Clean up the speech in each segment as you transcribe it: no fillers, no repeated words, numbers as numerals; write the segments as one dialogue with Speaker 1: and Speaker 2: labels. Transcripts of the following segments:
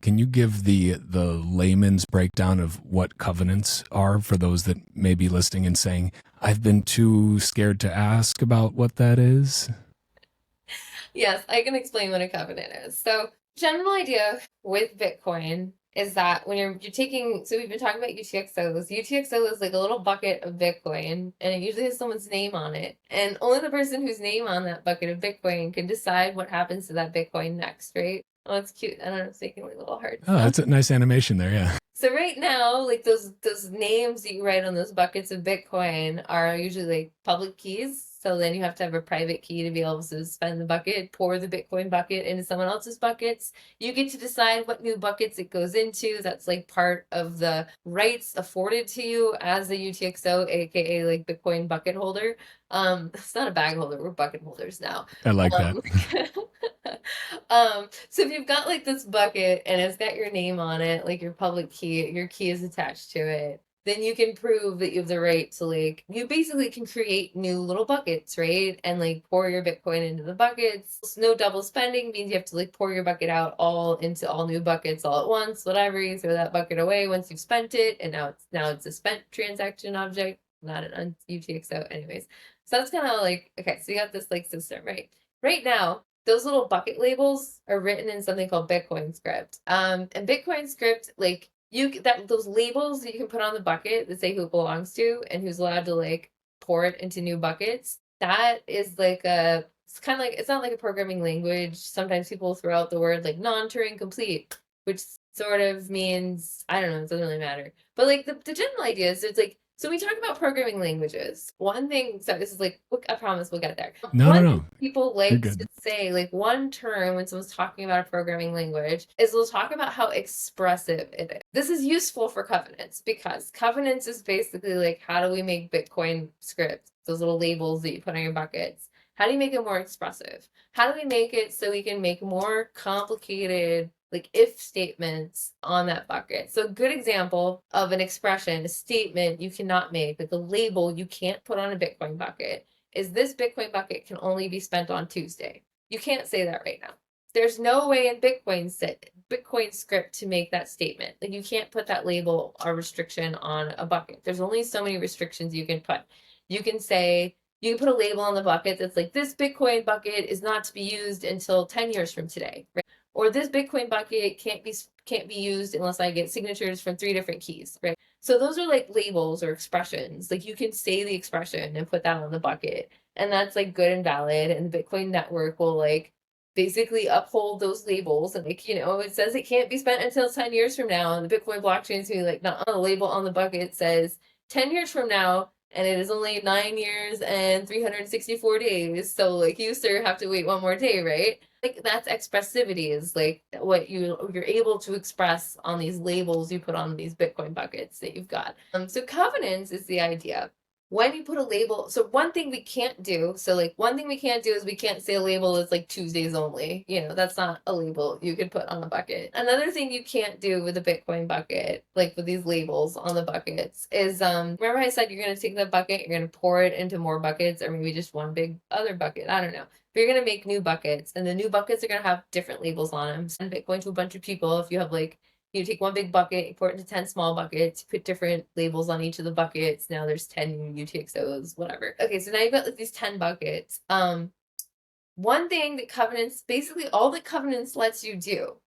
Speaker 1: Can you give the layman's breakdown of what covenants are for those that may be listening and saying, I've been too scared to ask about what that is?
Speaker 2: Yes, I can explain what a covenant is. So, general idea with Bitcoin is that when you're taking, so we've been talking about UTXOs. UTXO is like a little bucket of Bitcoin, and it usually has someone's name on it. And only the person whose name on that bucket of Bitcoin can decide what happens to that Bitcoin next, right? Oh, it's cute. I don't know, it's making like little hearts
Speaker 1: Oh,
Speaker 2: now.
Speaker 1: that's a nice animation there. Yeah.
Speaker 2: So right now, like those names that you write on those buckets of Bitcoin are usually like public keys. So then you have to have a private key to be able to spend the bucket, pour the Bitcoin bucket into someone else's buckets. You get to decide what new buckets it goes into. That's like part of the rights afforded to you as the UTXO, aka like Bitcoin bucket holder. It's not a bag holder, we're bucket holders now.
Speaker 1: I like that.
Speaker 2: Um, so if you've got like this bucket and it's got your name on it, like your public key, your key is attached to it, then you can prove that you have the right to like, you basically can create new little buckets, right? And like pour your Bitcoin into the buckets. So no double spending means you have to like pour your bucket out all into all new buckets all at once, whatever. You throw that bucket away once you've spent it, and now it's a spent transaction object, not an UTXO. Anyways, so that's kind of like okay. So you got this like system, right? Right now, those little bucket labels are written in something called Bitcoin script. And Bitcoin script, like you that those labels that you can put on the bucket that say who it belongs to and who's allowed to like pour it into new buckets. That is like a it's kind of like it's not like a programming language. Sometimes people throw out the word like non-Turing complete, which sort of means I don't know, it doesn't really matter. But like the general idea is it's like so we talk about programming languages. One thing, so this is like, I promise we'll get there.
Speaker 1: No, no,
Speaker 2: One thing
Speaker 1: no.
Speaker 2: people
Speaker 1: You're
Speaker 2: like to
Speaker 1: good.
Speaker 2: say, like one term when someone's talking about a programming language, is they'll talk about how expressive it is. This is useful for covenants because covenants is basically like how do we make Bitcoin scripts, those little labels that you put on your buckets. How do you make it more expressive? How do we make it so we can make more complicated like if statements on that bucket? So a good example of an expression, a statement you cannot make, like a label you can't put on a Bitcoin bucket, is this Bitcoin bucket can only be spent on Tuesday. You can't say that right now. There's no way in Bitcoin script to make that statement. Like you can't put that label or restriction on a bucket. There's only so many restrictions you can put. You can say you can put a label on the bucket that's like this Bitcoin bucket is not to be used until 10 years from today, right? Or this Bitcoin bucket can't be used unless I get signatures from three different keys, right? So those are like labels or expressions. Like you can say the expression and put that on the bucket, and that's like good and valid. And the Bitcoin network will like basically uphold those labels. And like it says it can't be spent until 10 years from now, and the Bitcoin blockchain is going to be like not on the label on the bucket says 10 years from now, and it is only 9 years and 364 days. So like you sir have to wait one more day, right? Like that's expressivity is like what you're able to express on these labels you put on these Bitcoin buckets that you've got. So covenants is the idea when you put a label. So one thing we can't do, so like one thing we can't do is we can't say a label is like Tuesdays only. That's not a label you could put on a bucket. Another thing you can't do with a Bitcoin bucket, like with these labels on the buckets, is remember I said you're gonna take the bucket, you're gonna pour it into more buckets, or maybe just one big other bucket. I don't know. But you're gonna make new buckets, and the new buckets are gonna have different labels on them. Send Bitcoin to a bunch of people. If you have like you take one big bucket, you pour it into 10 small buckets, put different labels on each of the buckets. Now there's 10 UTXOs, whatever. Okay, so now you've got like these 10 buckets. One thing that covenants, basically all that covenants lets you do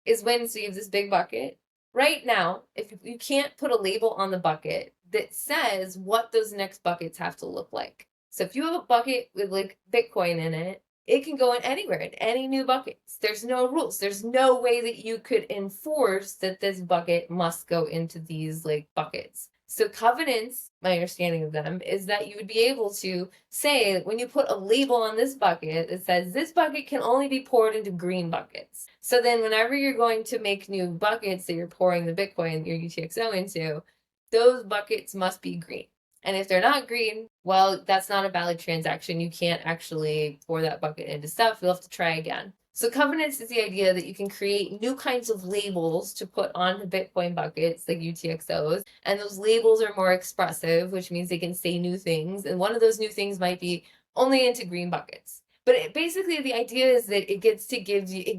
Speaker 2: is when so you have this big bucket. Right now, if you can't put a label on the bucket that says what those next buckets have to look like. So if you have a bucket with like Bitcoin in it can go in anywhere in any new buckets. There's no rules. There's no way that you could enforce that this bucket must go into these like buckets. So covenants, my understanding of them is that you would be able to say that when you put a label on this bucket, it says this bucket can only be poured into green buckets. So then whenever you're going to make new buckets that you're pouring the Bitcoin, your UTXO into, those buckets must be green. And if they're not green, well, that's not a valid transaction. You can't actually pour that bucket into stuff. You'll have to try again. So covenants is the idea that you can create new kinds of labels to put onto Bitcoin buckets like UTXOs. And those labels are more expressive, which means they can say new things. And one of those new things might be only into green buckets. But basically the idea is that it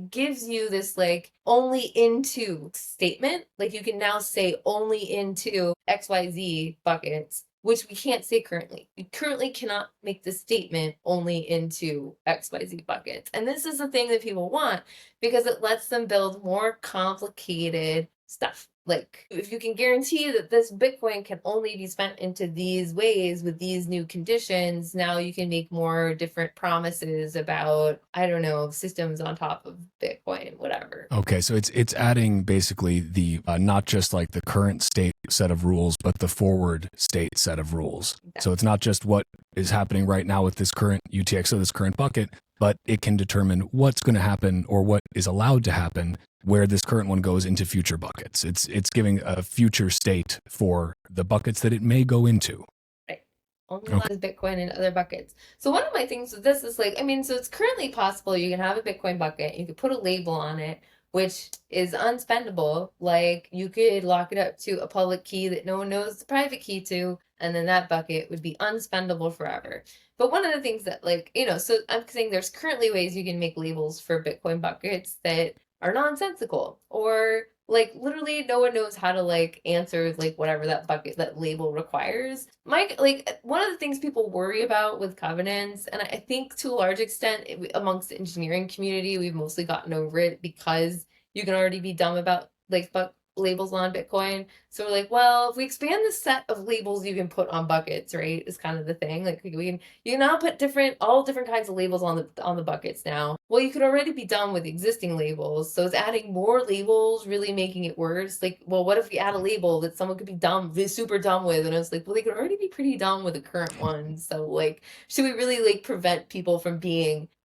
Speaker 2: gives you this like only into statement. Like you can now say only into XYZ buckets, which we can't say currently. We currently cannot make the statement only into XYZ buckets. And this is the thing that people want because it lets them build more complicated stuff. Like if you can guarantee that this Bitcoin can only be spent into these ways with these new conditions, now you can make more different promises about, I don't know, systems on top of Bitcoin, whatever.
Speaker 1: Okay, so it's adding basically the not just like the current state set of rules, but the forward state set of rules. So it's not just what is happening right now with this current UTXO, this current bucket, but it can determine what's going to happen or what is allowed to happen where this current one goes into future buckets. It's giving a future state for the buckets that it may go into.
Speaker 2: Right. Only allows Bitcoin in other buckets. So one of my things with this is like, I mean, so it's currently possible you can have a Bitcoin bucket, you could put a label on it, which is unspendable. Like you could lock it up to a public key that no one knows the private key to, and then that bucket would be unspendable forever. But one of the things that like, so I'm saying there's currently ways you can make labels for Bitcoin buckets that are nonsensical, or like literally no one knows how to like answer like whatever that label requires. Like one of the things people worry about with covenants, and I think to a large extent amongst the engineering community we've mostly gotten over it because you can already be dumb about like labels on Bitcoin. So we're like, well, if we expand the set of labels you can put on buckets, right, is kind of the thing. Like you can now put all different kinds of labels on the buckets now. Well, you could already be done with existing labels, so it's adding more labels, really making it worse. Like, well, what if we add a label that someone could be super dumb with? And it's like, well, they could already be pretty dumb with the current one. So like, should we really like prevent people from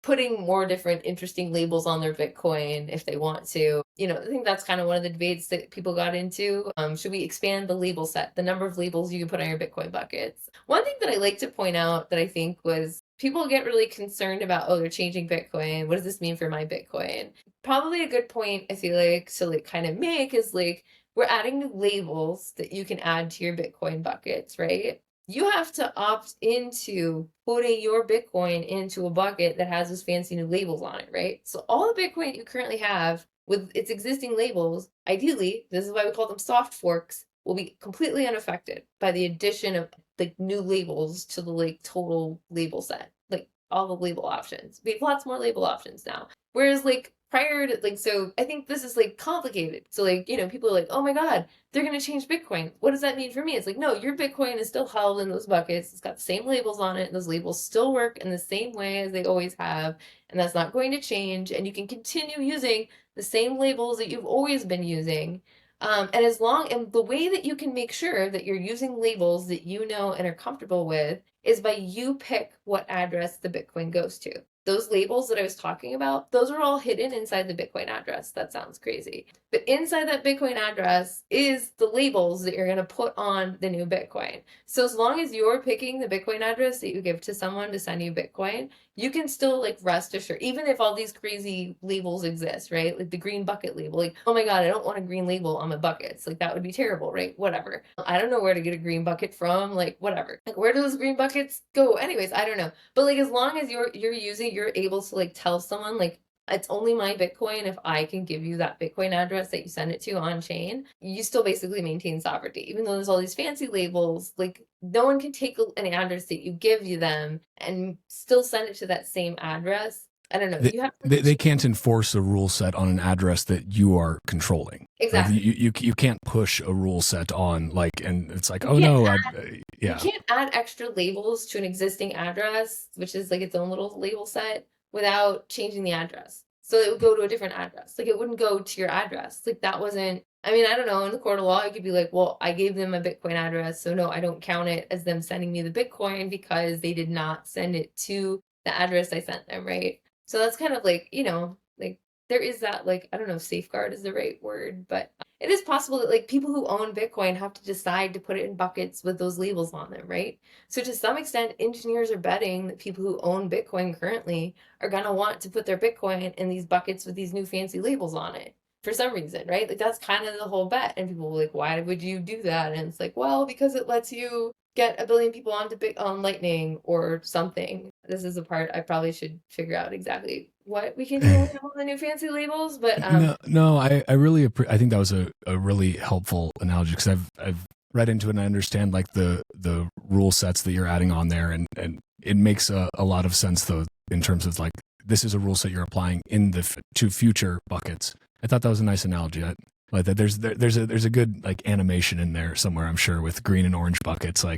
Speaker 2: putting more different interesting labels on their Bitcoin if they want to? I think that's kind of one of the debates that people got into. Should we expand the label set, the number of labels you can put on your Bitcoin buckets? One thing that I like to point out that I think was people get really concerned about, oh, they're changing Bitcoin. What does this mean for my Bitcoin? Probably a good point, I feel like, to like kind of make is like, we're adding new labels that you can add to your Bitcoin buckets, right? You have to opt into putting your Bitcoin into a bucket that has those fancy new labels on it, right? So all the Bitcoin you currently have with its existing labels, ideally, this is why we call them soft forks, will be completely unaffected by the addition of like new labels to the like total label set, like all the label options. We have lots more label options now. Whereas like prior to like, so I think this is like complicated. So like, people are like, oh my God, they're going to change Bitcoin. What does that mean for me? It's like, no, your Bitcoin is still held in those buckets. It's got the same labels on it. Those labels still work in the same way as they always have. And that's not going to change. And you can continue using the same labels that you've always been using. And the way that you can make sure that you're using labels that you know and are comfortable with is by you pick what address the Bitcoin goes to. Those labels that I was talking about, those are all hidden inside the Bitcoin address. That sounds crazy. But inside that Bitcoin address is the labels that you're going to put on the new Bitcoin. So as long as you're picking the Bitcoin address that you give to someone to send you Bitcoin, you can still like rest assured, even if all these crazy labels exist, right? Like the green bucket label, like, oh my God, I don't want a green label on my buckets. Like that would be terrible, right? Whatever. I don't know where to get a green bucket from, like whatever. Like where do those green buckets go? Anyways, I don't know. But like as long as you're able to like tell someone like, it's only my Bitcoin if I can give you that Bitcoin address that you send it to on chain, you still basically maintain sovereignty. Even though there's all these fancy labels, like no one can take an address that you give them and still send it to that same address. I don't know.
Speaker 1: They can't enforce a rule set on an address that you are controlling.
Speaker 2: Exactly.
Speaker 1: Like you can't push a rule set on like, and it's like, oh no,
Speaker 2: you can't add extra labels to an existing address, which is like its own little label set, without changing the address. So it would go to a different address. Like it wouldn't go to your address. Like that wasn't, I mean, I don't know, in the court of law, you could be like, well, I gave them a Bitcoin address, so no, I don't count it as them sending me the Bitcoin because they did not send it to the address I sent them, right? So that's kind of like, like there is that, like, I don't know if safeguard is the right word, but it is possible that like people who own Bitcoin have to decide to put it in buckets with those labels on them, right? So to some extent, engineers are betting that people who own Bitcoin currently are going to want to put their Bitcoin in these buckets with these new fancy labels on it for some reason, right? Like that's kind of the whole bet. And people are like, why would you do that? And it's like, well, because it lets you get a billion people on Lightning or something. This is the part I probably should figure out exactly what we can do with all the new fancy labels. But
Speaker 1: No, I really I think that was a really helpful analogy, because I've read into it and I understand like the rule sets that you're adding on there, and it makes a lot of sense though, in terms of like, this is a rule set you're applying in the to future buckets. I thought that was a nice analogy. Like that there's a good like animation in there somewhere, I'm sure, with green and orange buckets, like